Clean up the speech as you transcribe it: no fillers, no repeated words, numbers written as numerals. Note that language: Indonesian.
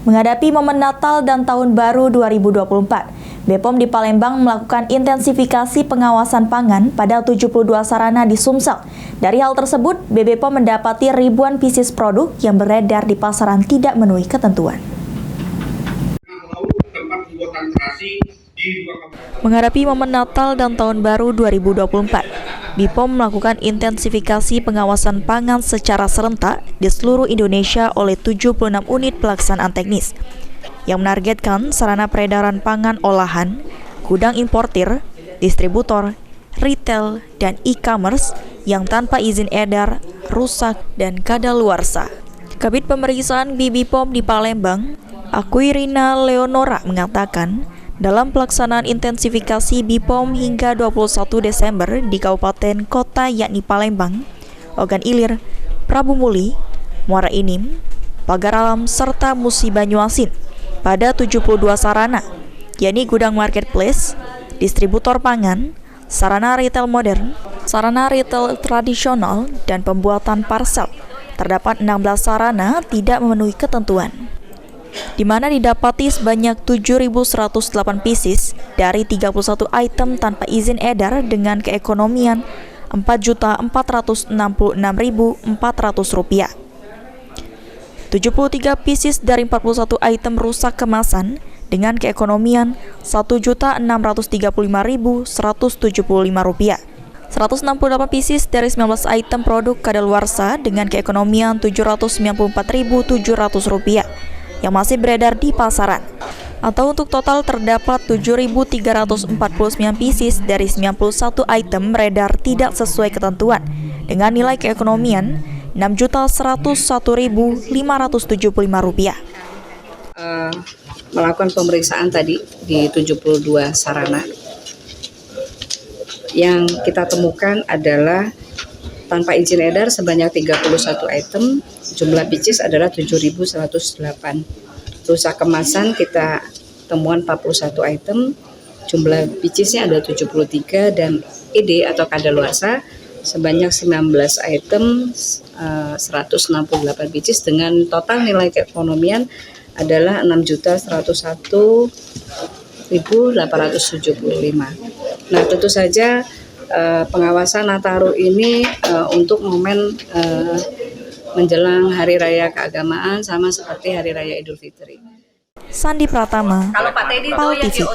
Menghadapi momen Natal dan Tahun Baru 2024, BPOM di Palembang melakukan intensifikasi pengawasan pangan pada 72 sarana di Sumsel. Dari hal tersebut, BPOM mendapati ribuan pieces produk yang beredar di pasaran tidak memenuhi ketentuan. Menghadapi momen Natal dan Tahun Baru 2024, BPOM melakukan intensifikasi pengawasan pangan secara serentak di seluruh Indonesia oleh 76 unit pelaksanaan teknis yang menargetkan sarana peredaran pangan olahan, gudang importir, distributor, retail, dan e-commerce yang tanpa izin edar, rusak, dan kadaluarsa. Kabid Pemeriksaan BPOM di Palembang, Aquirina Leonora mengatakan, dalam pelaksanaan intensifikasi BPOM hingga 21 Desember di kabupaten kota yakni Palembang, Ogan Ilir, Prabu Muli, Muara Enim, Pagar Alam, serta Musi Banyuasin pada 72 sarana, yakni gudang marketplace, distributor pangan, sarana retail modern, sarana retail tradisional, dan pembuatan parcel. Terdapat 16 sarana tidak memenuhi ketentuan, di mana didapati sebanyak 7.108 pieces dari 31 item tanpa izin edar dengan keekonomian Rp4.466.400. 73 pieces dari 41 item rusak kemasan dengan keekonomian Rp1.635.175. 168 pieces dari 19 item produk kadaluarsa dengan keekonomian Rp794.700 yang masih beredar di pasaran, atau untuk total terdapat 7.349 pieces dari 91 item beredar tidak sesuai ketentuan dengan nilai keekonomian Rp6.101.575. Melakukan pemeriksaan tadi di 72 sarana. Yang kita temukan adalah tanpa izin edar sebanyak 31 item, jumlah pieces adalah 7.108. Rusak kemasan kita temuan 41 item, jumlah piecesnya ada 73, dan ED atau kadaluarsa sebanyak 19 item, 168 pieces dengan total nilai keekonomian adalah Rp6.101.875. Nah, tentu saja pengawasan Nataru ini untuk momen menjelang Hari Raya Keagamaan sama seperti Hari Raya Idul Fitri. Sandi Pratama, PAL TV.